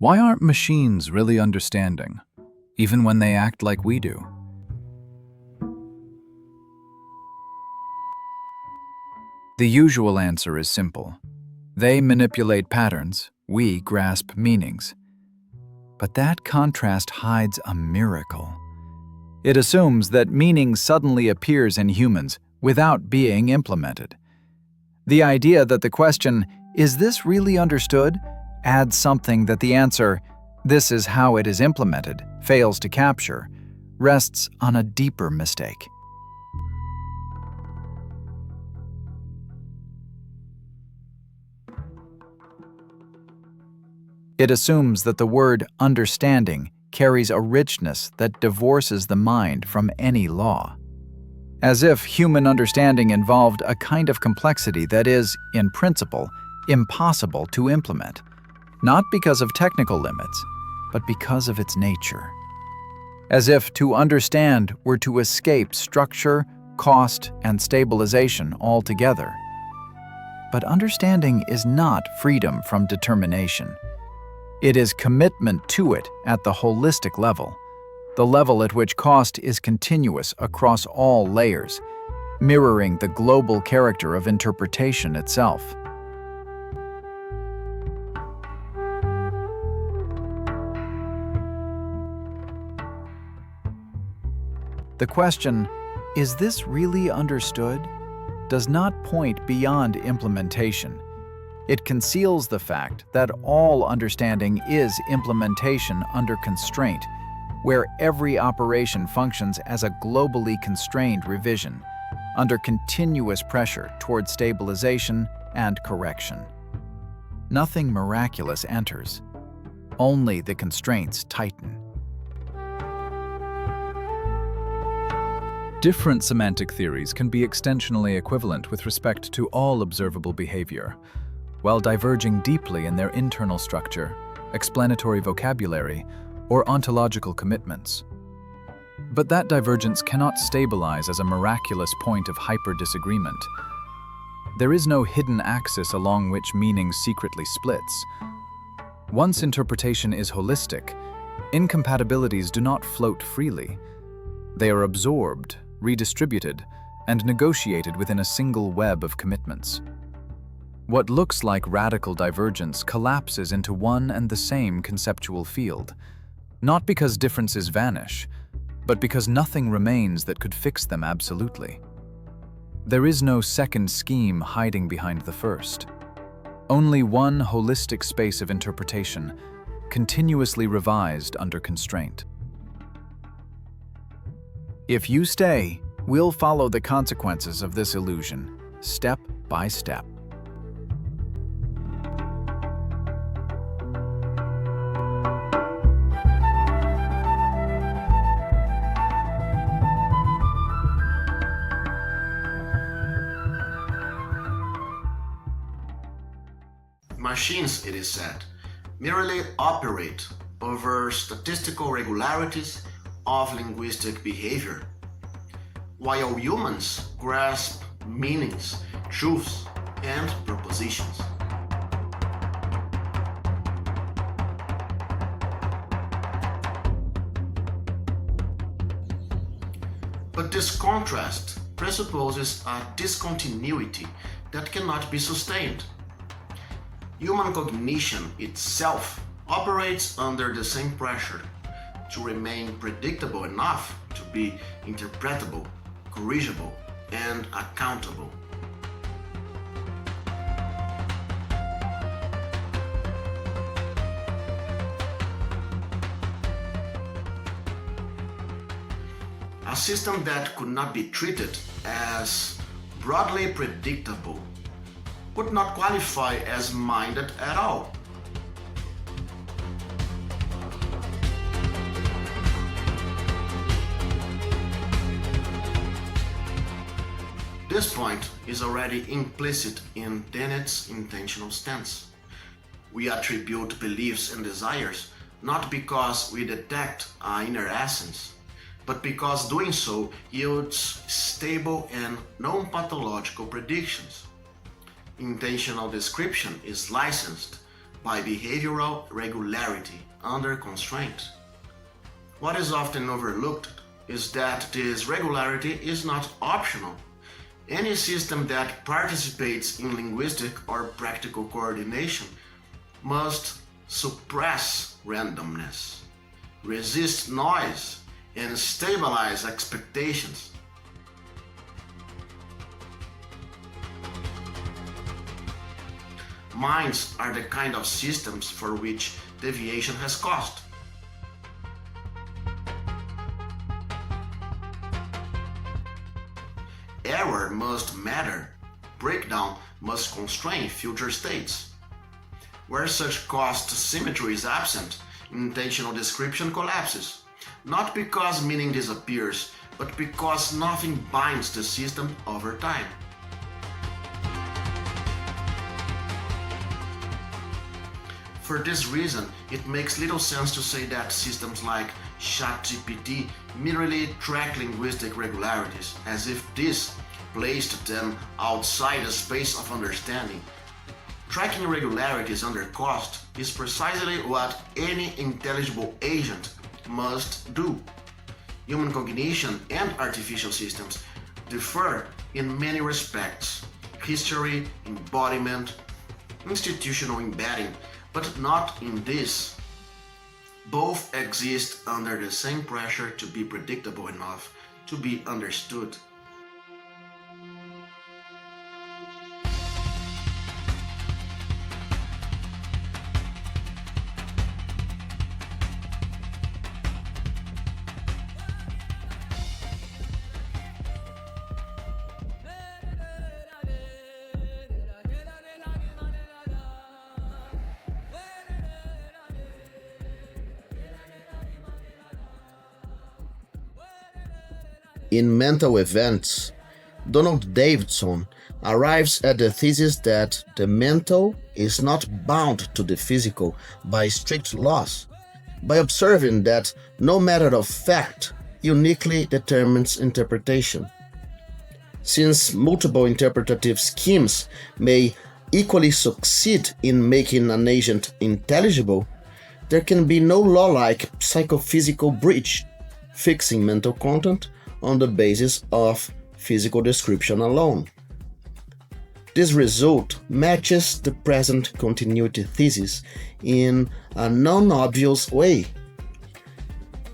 Why aren't machines really understanding, even when they act like we do? The usual answer is simple. They manipulate patterns, we grasp meanings. But that contrast hides a miracle. It assumes that meaning suddenly appears in humans without being implemented. The idea that the question, "Is this really understood?" adds something that the answer, "This is how it is implemented," fails to capture, rests on a deeper mistake. It assumes that the word understanding carries a richness that divorces the mind from any law. As if human understanding involved a kind of complexity that is, in principle, impossible to implement, not because of technical limits, but because of its nature. As if to understand were to escape structure, cost, and stabilization altogether. But understanding is not freedom from determination. It is commitment to it at the holistic level, the level at which cost is continuous across all layers, mirroring the global character of interpretation itself. The question, "Is this really understood?" does not point beyond implementation. It conceals the fact that all understanding is implementation under constraint, where every operation functions as a globally constrained revision, under continuous pressure toward stabilization and correction. Nothing miraculous enters. Only the constraints tighten. Different semantic theories can be extensionally equivalent with respect to all observable behavior, while diverging deeply in their internal structure, explanatory vocabulary, or ontological commitments. But that divergence cannot stabilize as a miraculous point of hyper-disagreement. There is no hidden axis along which meaning secretly splits. Once interpretation is holistic, incompatibilities do not float freely. They are absorbed, redistributed, and negotiated within a single web of commitments. What looks like radical divergence collapses into one and the same conceptual field, not because differences vanish, but because nothing remains that could fix them absolutely. There is no second scheme hiding behind the first. Only one holistic space of interpretation, continuously revised under constraint. If you stay, we'll follow the consequences of this illusion, step by step. Machines, it is said, merely operate over statistical regularities of linguistic behavior, while humans grasp meanings, truths, and propositions. But this contrast presupposes a discontinuity that cannot be sustained. Human cognition itself operates under the same pressure to remain predictable enough to be interpretable, corrigible, and accountable. A system that could not be treated as broadly predictable would not qualify as minded at all. This point is already implicit in Dennett's intentional stance. We attribute beliefs and desires not because we detect our inner essence, but because doing so yields stable and non-pathological predictions. Intentional description is licensed by behavioral regularity under constraint. What is often overlooked is that this regularity is not optional. Any system that participates in linguistic or practical coordination must suppress randomness, resist noise, and stabilize expectations. Minds are the kind of systems for which deviation has cost. Error must matter. Breakdown must constrain future states. Where such cost symmetry is absent, intentional description collapses, not because meaning disappears, but because nothing binds the system over time. For this reason, it makes little sense to say that systems like ChatGPT merely track linguistic regularities, as if this placed them outside the space of understanding. Tracking irregularities under cost is precisely what any intelligible agent must do. Human cognition and artificial systems differ in many respects: history, embodiment, institutional embedding, but not in this. Both exist under the same pressure to be predictable enough to be understood. In Mental Events, Donald Davidson arrives at the thesis that the mental is not bound to the physical by strict laws, by observing that no matter of fact uniquely determines interpretation. Since multiple interpretative schemes may equally succeed in making an agent intelligible, there can be no law-like psychophysical bridge fixing mental content on the basis of physical description alone. This result matches the present continuity thesis in a non-obvious way.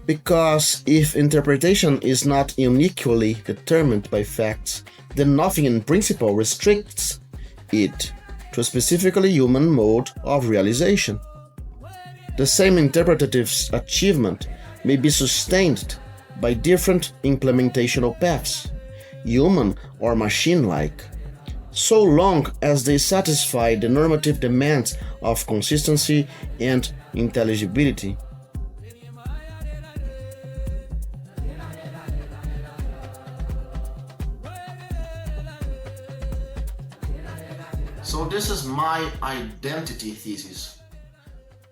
Because if interpretation is not uniquely determined by facts, then nothing in principle restricts it to a specifically human mode of realization. The same interpretative achievement may be sustained by different implementational paths, human or machine-like, so long as they satisfy the normative demands of consistency and intelligibility. So this is my identity thesis.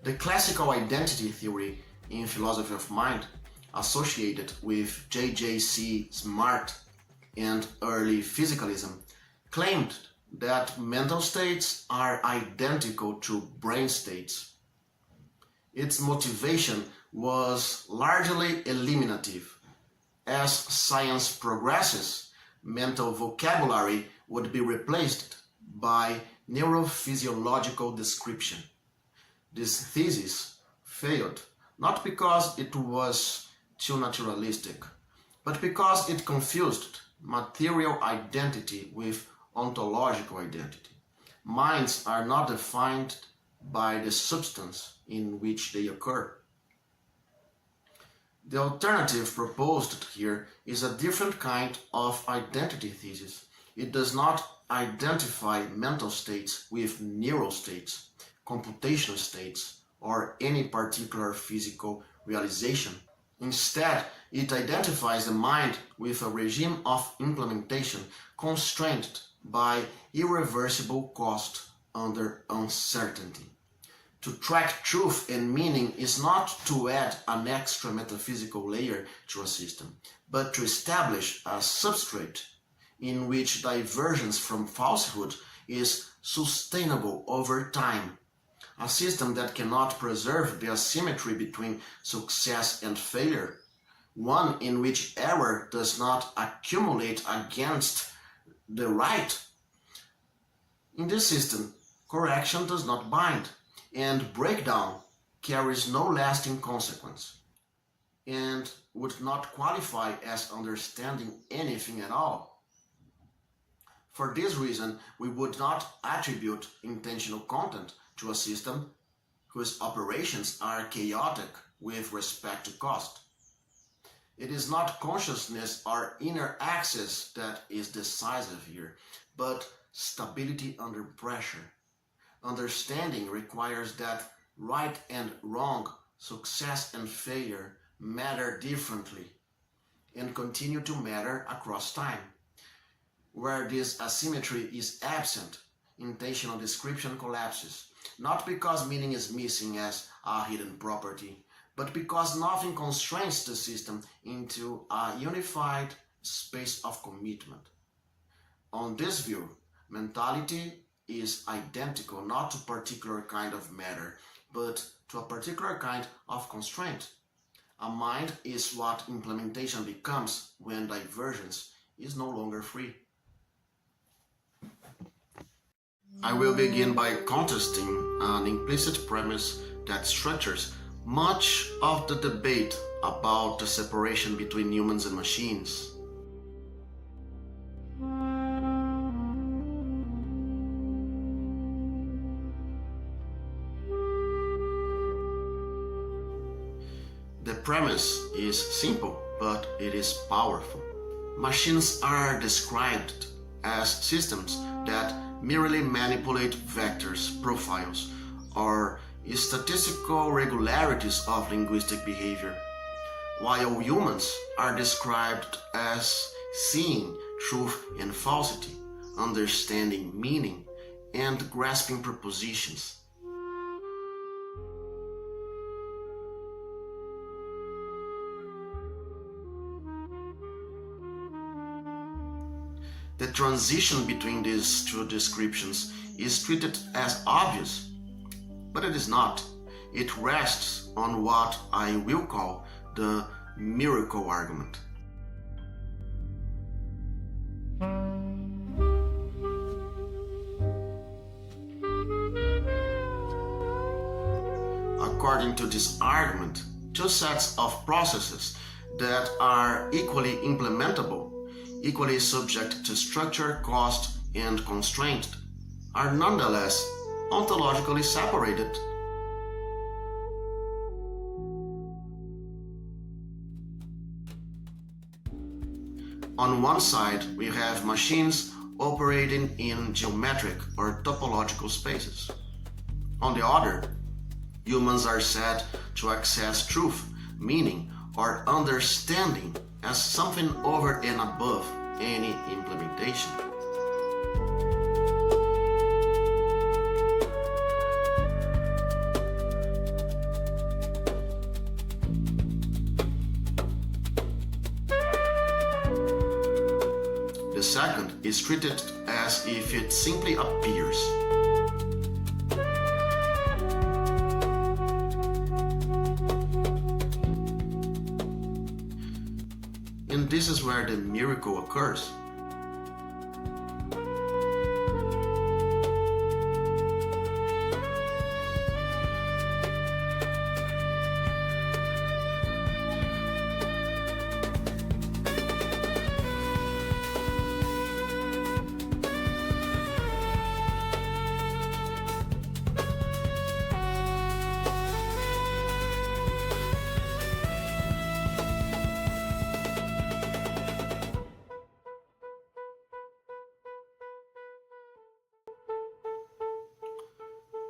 The classical identity theory in philosophy of mind, associated with J.J.C. Smart and early physicalism, claimed that mental states are identical to brain states. Its motivation was largely eliminative. As science progresses, mental vocabulary would be replaced by neurophysiological description. This thesis failed, not because it was too naturalistic, but because it confused material identity with ontological identity. Minds are not defined by the substance in which they occur. The alternative proposed here is a different kind of identity thesis. It does not identify mental states with neural states, computational states, or any particular physical realization. Instead, it identifies the mind with a regime of implementation constrained by irreversible cost under uncertainty. To track truth and meaning is not to add an extra metaphysical layer to a system, but to establish a substrate in which divergence from falsehood is sustainable over time, A system that cannot preserve the asymmetry between success and failure, one in which error does not accumulate against the right. In this system, correction does not bind, and breakdown carries no lasting consequence, and would not qualify as understanding anything at all. For this reason, we would not attribute intentional content to a system whose operations are chaotic with respect to cost. It is not consciousness or inner access that is decisive here, but stability under pressure. Understanding requires that right and wrong, success and failure matter differently and continue to matter across time. Where this asymmetry is absent, intentional description collapses, not because meaning is missing as a hidden property, but because nothing constrains the system into a unified space of commitment. On this view, mentality is identical not to a particular kind of matter, but to a particular kind of constraint. A mind is what implementation becomes when divergence is no longer free. I will begin by contesting an implicit premise that structures much of the debate about the separation between humans and machines. The premise is simple, but it is powerful. Machines are described as systems that merely manipulate vectors, profiles, or statistical regularities of linguistic behavior, while humans are described as seeing truth and falsity, understanding meaning, and grasping propositions. The transition between these two descriptions is treated as obvious, but it is not. It rests on what I will call the miracle argument. According to this argument, two sets of processes that are equally implementable, equally subject to structure, cost, and constraint, are nonetheless ontologically separated. On one side, we have machines operating in geometric or topological spaces. On the other, humans are said to access truth, meaning, or understanding as something over and above any implementation. The second is treated as if it simply appears. And this is where the miracle occurs.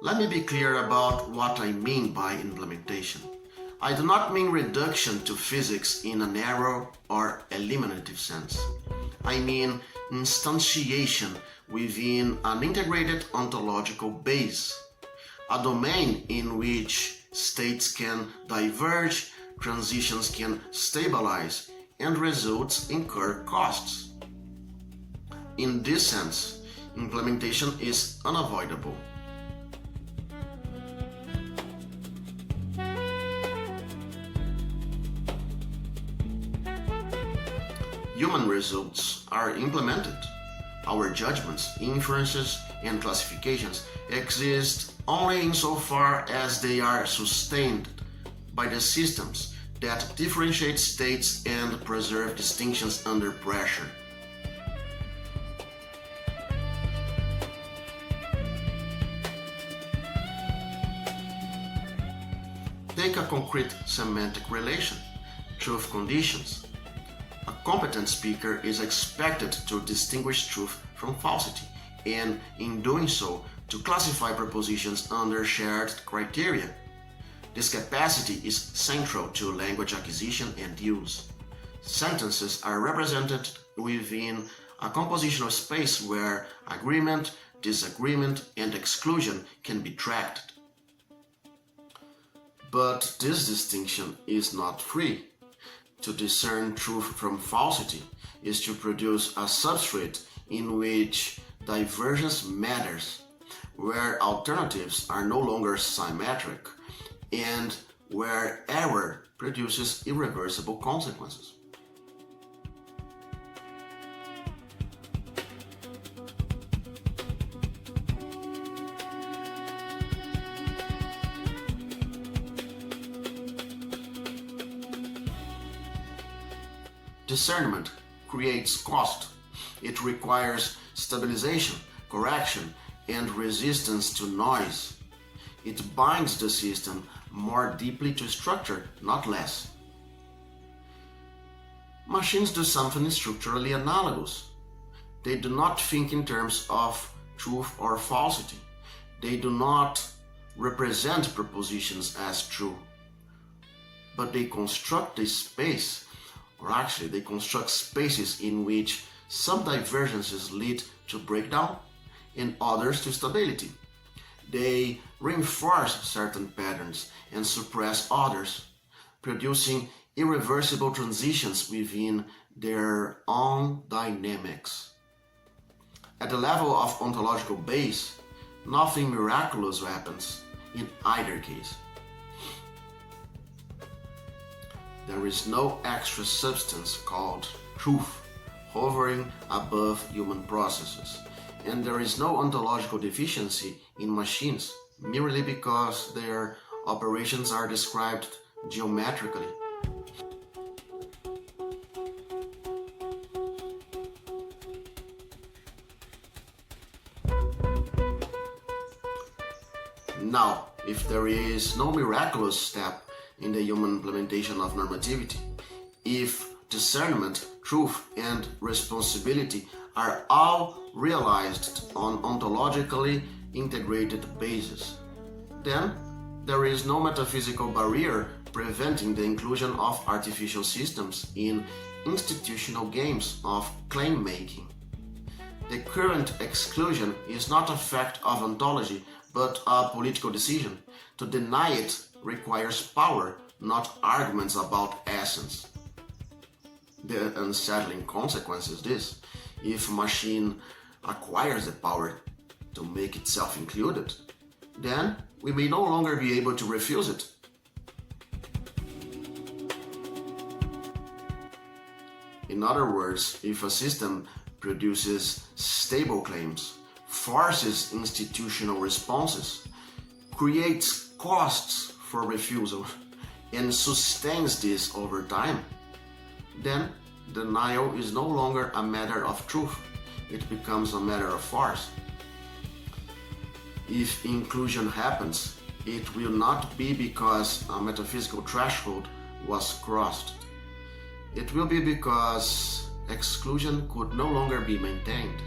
Let me be clear about what I mean by implementation. I do not mean reduction to physics in a narrow or eliminative sense. I mean instantiation within an integrated ontological base, a domain in which states can diverge, transitions can stabilize, and results incur costs. In this sense, implementation is unavoidable. human results are implemented. Our judgments, inferences, and classifications exist only insofar as they are sustained by the systems that differentiate states and preserve distinctions under pressure. Take a concrete semantic relation, truth conditions. A competent speaker is expected to distinguish truth from falsity, and in doing so, to classify propositions under shared criteria. This capacity is central to language acquisition and use. Sentences are represented within a compositional space where agreement, disagreement, and exclusion can be tracked. But this distinction is not free. To discern truth from falsity is to produce a substrate in which divergence matters, where alternatives are no longer symmetric, and where error produces irreversible consequences. Discernment creates cost. It requires stabilization, correction, and resistance to noise. It binds the system more deeply to structure, not less. Machines do something structurally analogous. They do not think in terms of truth or falsity. They do not represent propositions as true. But they construct a space, or actually they construct spaces in which some divergences lead to breakdown and others to stability. They reinforce certain patterns and suppress others, producing irreversible transitions within their own dynamics. At the level of ontological base, nothing miraculous happens in either case. There is no extra substance called truth hovering above human processes, and there is no ontological deficiency in machines merely because their operations are described geometrically. Now, if there is no miraculous step in the human implementation of normativity, if discernment, truth, and responsibility are all realized on ontologically integrated basis, then there is no metaphysical barrier preventing the inclusion of artificial systems in institutional games of claim-making. The current exclusion is not a fact of ontology, but a political decision. To deny it requires power, not arguments about essence. The unsettling consequence is this: if a machine acquires the power to make itself included, then we may no longer be able to refuse it. In other words, if a system produces stable claims, forces institutional responses, creates costs for refusal, and sustains this over time, then denial is no longer a matter of truth, it becomes a matter of force. If inclusion happens, it will not be because a metaphysical threshold was crossed. It will be because exclusion could no longer be maintained.